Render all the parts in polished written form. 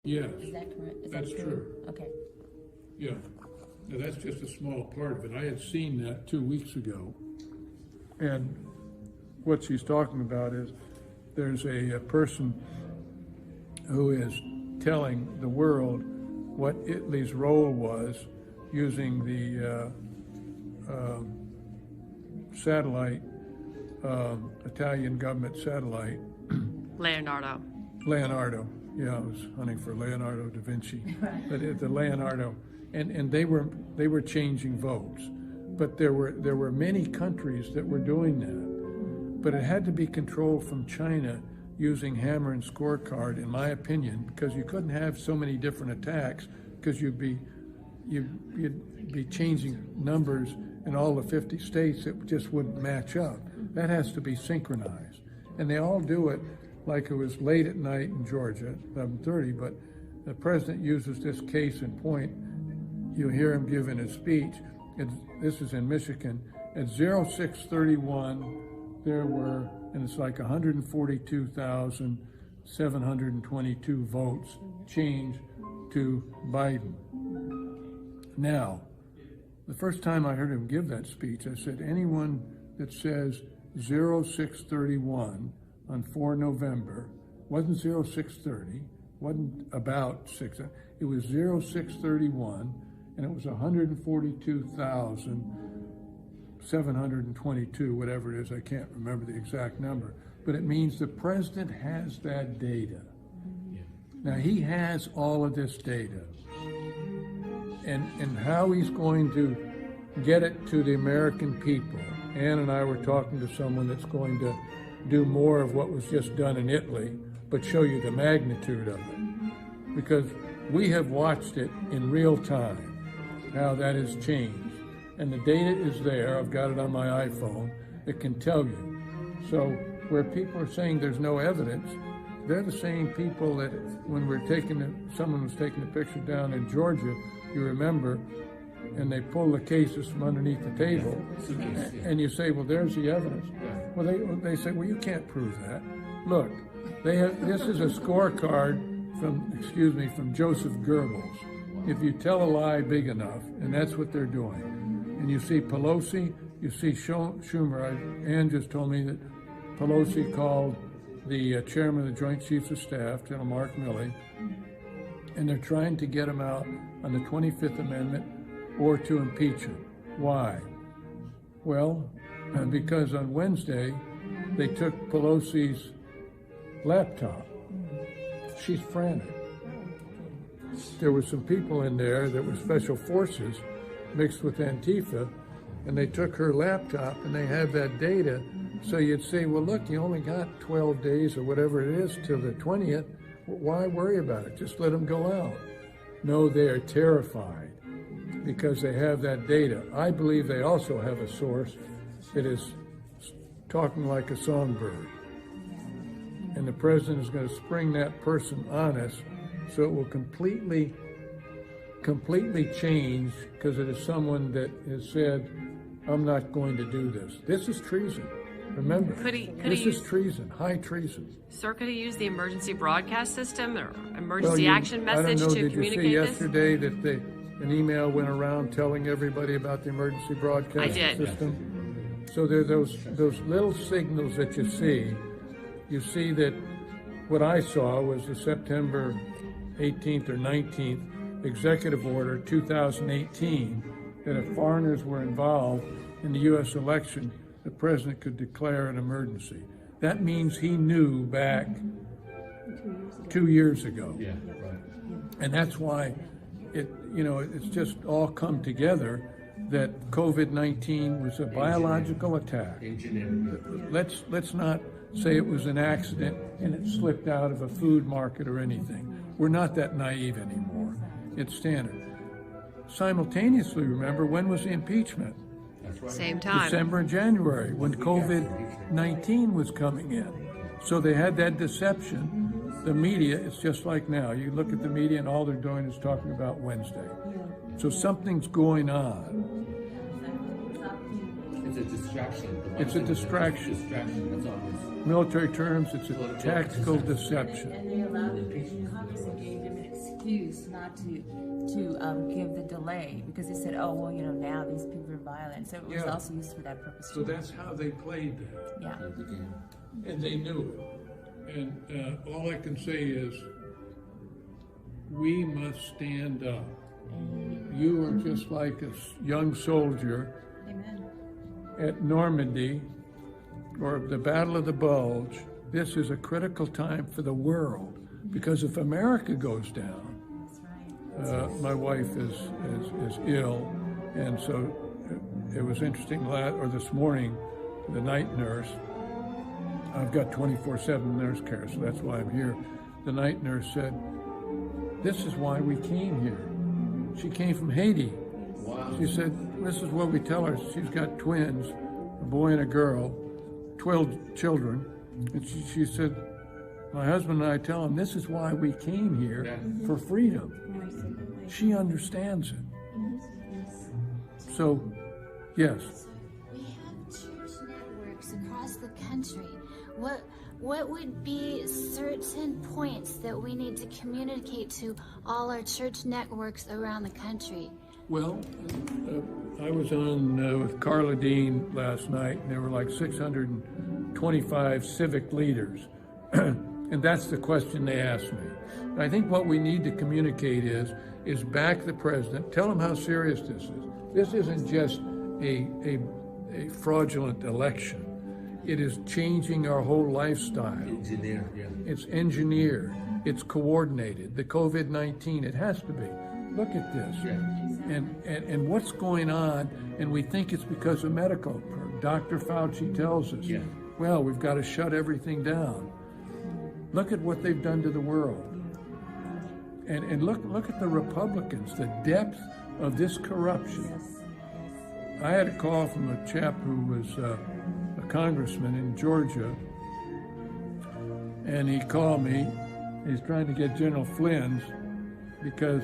Yes. Is that correct? Is That's that true. Okay. Yeah. Now, that's just a small part of it. I had seen that 2 weeks ago. And what she's talking about is there's a person who is telling the world what Italy's role was using the satellite, Italian government satellite. Leonardo. Yeah, I was hunting for Leonardo da Vinci, but the Leonardo, and they were changing votes, but there were many countries that were doing that, but it had to be controlled from China using hammer and scorecard, in my opinion, because you couldn't have so many different attacks, because you'd be changing numbers in all the 50 states. It just wouldn't match up. That has to be synchronized, and they all do it like it was late at night in Georgia, 11:30, but the president uses this case in point. You hear him giving his speech. This is in Michigan. At 06:31, there were, and it's like 142,722 votes changed to Biden. Now, the first time I heard him give that speech, I said, anyone that says 0631 on 4 November, wasn't 0630, wasn't about 6, it was 0631, and it was 142,722, whatever it is, I can't remember the exact number, but it means the president has that data. Now, he has all of this data, and how he's going to get it to the American people. Ann and I were talking to someone that's going to do more of what was just done in Italy, but show you the magnitude of it. Because we have watched it in real time, how that has changed. And the data is there, I've got it on my iPhone, it can tell you. So where people are saying there's no evidence, they're the same people that when someone was taking the picture down in Georgia, you remember, and they pull the cases from underneath the table, and you say, well, there's the evidence. Well, they say, well, you can't prove that. Look, this is a scorecard from Joseph Goebbels. If you tell a lie big enough, and that's what they're doing. And you see Pelosi, you see Schumer. Ann just told me that Pelosi called the chairman of the Joint Chiefs of Staff, General Mark Milley, and they're trying to get him out on the 25th Amendment or to impeach him. Why? Well, because on Wednesday, they took Pelosi's laptop. She's frantic. There were some people in there that were special forces mixed with Antifa, and they took her laptop and they have that data. So you'd say, well, look, you only got 12 days or whatever it is till the 20th. Why worry about it? Just let them go out. No, they are terrified because they have that data. I believe they also have a source that is talking like a songbird. And the president is going to spring that person on us, so it will completely change, because it is someone that has said, I'm not going to do this. This is treason. Remember, this is treason, high treason. Sir, could he use the emergency broadcast system or emergency action message to communicate this? Did you see yesterday that an email went around telling everybody about the emergency broadcast system? So there are those little signals that you see. You see that what I saw was the September 18th or 19th executive order 2018 that if foreigners were involved in the U.S. election, the president could declare an emergency. That means he knew back 2 years ago. Yeah, right. And that's why it's just all come together that COVID-19 was a biological attack. Let's not say it was an accident and it slipped out of a food market or anything. We're not that naive anymore. It's standard. Simultaneously, remember, when was the impeachment? That's right. Same time. December and January, when COVID-19 was coming in. So they had that deception. The media, it's just like now. You look at the media and all they're doing is talking about Wednesday. So something's going on. it's a distraction. It's a distraction. That's all it is. Military terms, it's a tactical deception. And they allowed Congress gave them an excuse not to give the delay because they said, oh, well, now these people are violent. So it was also used for that purpose. So that's how they played that. Yeah. And they knew it. And all I can say is, we must stand up. You are just like a young soldier Amen. at Normandy or the Battle of the Bulge. This is a critical time for the world, because if America goes down, my wife is ill, and so it was interesting. This morning, the night nurse. I've got 24/7 nurse care, so that's why I'm here. The night nurse said, "This is why we came here." She came from Haiti. Wow. She said, "This is what we tell her." She's got twins, a boy and a girl, 12 children, and she said, "My husband and I tell them this is why we came here, for freedom." She understands it. So, yes. We have church networks across the country. What would be certain points that we need to communicate to all our church networks around the country? Well, I was on with Carla Dean last night, and there were like 625 civic leaders. And that's the question they asked me. I think what we need to communicate is back the president, tell him how serious this is. This isn't just a fraudulent election. It is changing our whole lifestyle. Engineer, yeah. It's engineered. It's coordinated. The COVID-19, it has to be. Look at this. Yeah. And what's going on, and we think it's because of medical. Dr. Fauci tells us, well, we've got to shut everything down. Look at what they've done to the world. And look at the Republicans, the depth of this corruption. I had a call from a chap who was a congressman in Georgia, and he called me. He's trying to get General Flynn's because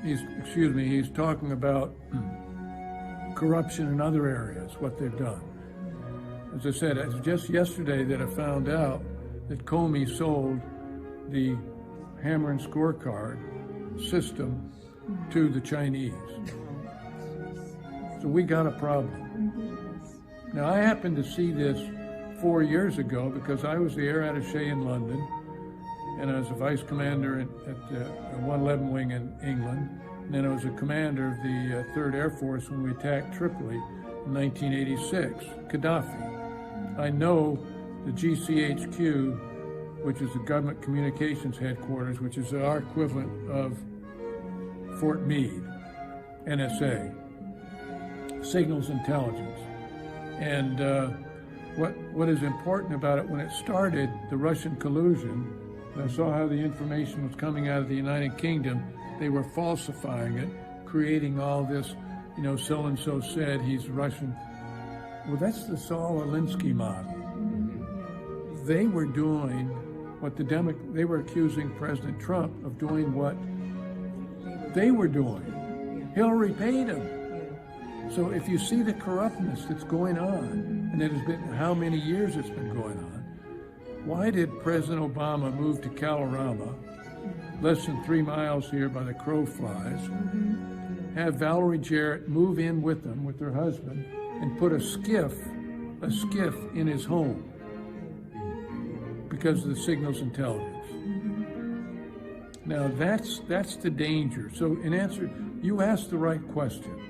he's talking about corruption in other areas, what they've done. As I said, it's just yesterday that I found out that Comey sold the hammer and scorecard system to the Chinese. So we got a problem. Now, I happened to see this 4 years ago because I was the air attaché in London, and I was a vice commander at the 111 Wing in England, and then I was a commander of the 3rd Air Force when we attacked Tripoli in 1986, Gaddafi. I know the GCHQ, which is the Government Communications Headquarters, which is our equivalent of Fort Meade, NSA, Signals Intelligence. And what is important about it, when it started, the Russian collusion, I saw how the information was coming out of the United Kingdom. They were falsifying it, creating all this, so-and-so said he's Russian. Well, that's the Saul Alinsky model. They were doing what they were accusing President Trump of doing what they were doing. Hillary paid him. So if you see the corruptness that's going on, and it has been how many years it's been going on, why did President Obama move to Kalorama, less than 3 miles here by the crow flies, have Valerie Jarrett move in with them, with her husband, and put a skiff in his home because of the Signals Intelligence? Now that's the danger. So in answer, you asked the right question.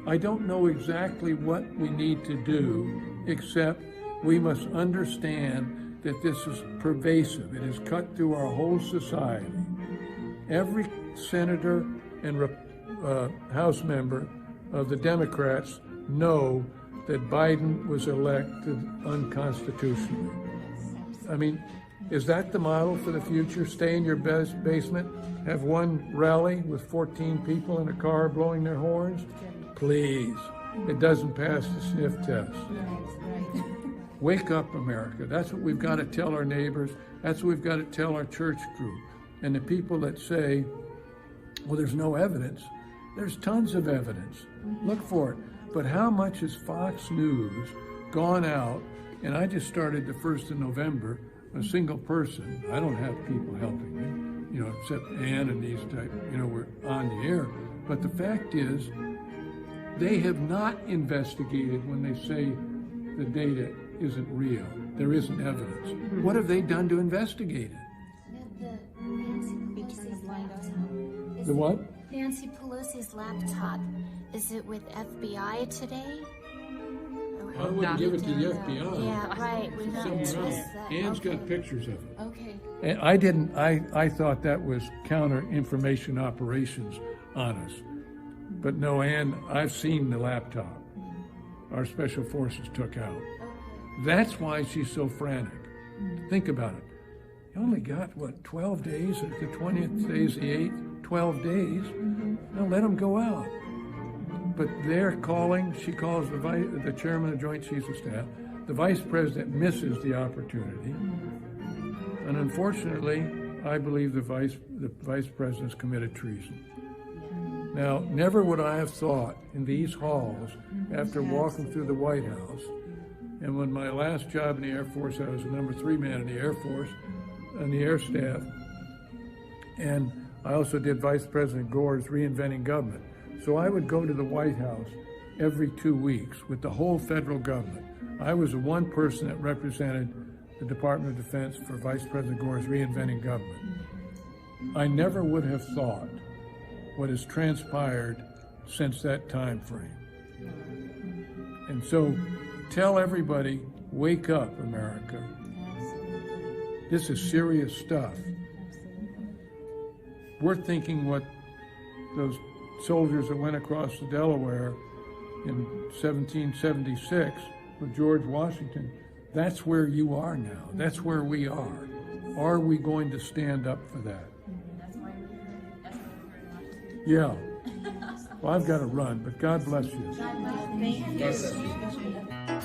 I don't know exactly what we need to do, except we must understand that this is pervasive. It is cut through our whole society. Every senator and House member of the Democrats know that Biden was elected unconstitutionally. I mean, is that the model for the future? Stay in your basement, have one rally with 14 people in a car blowing their horns? Please, it doesn't pass the sniff test. Wake up, America. That's what we've got to tell our neighbors. That's what we've got to tell our church group. And the people that say, well, there's no evidence. There's tons of evidence. Look for it. But how much has Fox News gone out, and I just started the 1st of November, a single person, I don't have people helping me, except Ann and these type, we're on the air. But the fact is, they have not investigated when they say the data isn't real. There isn't evidence. What have they done to investigate it? The what? Nancy Pelosi's laptop. Is it with FBI today? I wouldn't give it to the FBI. Yeah, right. We don't Somewhere trust else. that. Ann's Okay. got pictures of it. Okay. And I didn't, I thought that was counter-information operations on us. But no, Ann, I've seen the laptop our special forces took out. That's why she's so frantic. Think about it. You only got, 12 days? The 20th day's the 8th, 12 days. Now let them go out. But they're calling, she calls the chairman of the Joint Chiefs of Staff. The vice president misses the opportunity. And unfortunately, I believe the vice president's committed treason. Now, never would I have thought in these halls, after walking through the White House, and when my last job in the Air Force, I was the number 3 man in the Air Force, on the air staff, and I also did Vice President Gore's Reinventing Government. So I would go to the White House every 2 weeks with the whole federal government. I was the one person that represented the Department of Defense for Vice President Gore's Reinventing Government. I never would have thought what has transpired since that time frame. And so tell everybody, wake up, America. This is serious stuff. We're thinking what those soldiers that went across the Delaware in 1776 with George Washington, that's where you are now. That's where we are. Are we going to stand up for that? Yeah. Well, I've got to run, but God bless you. Thank you.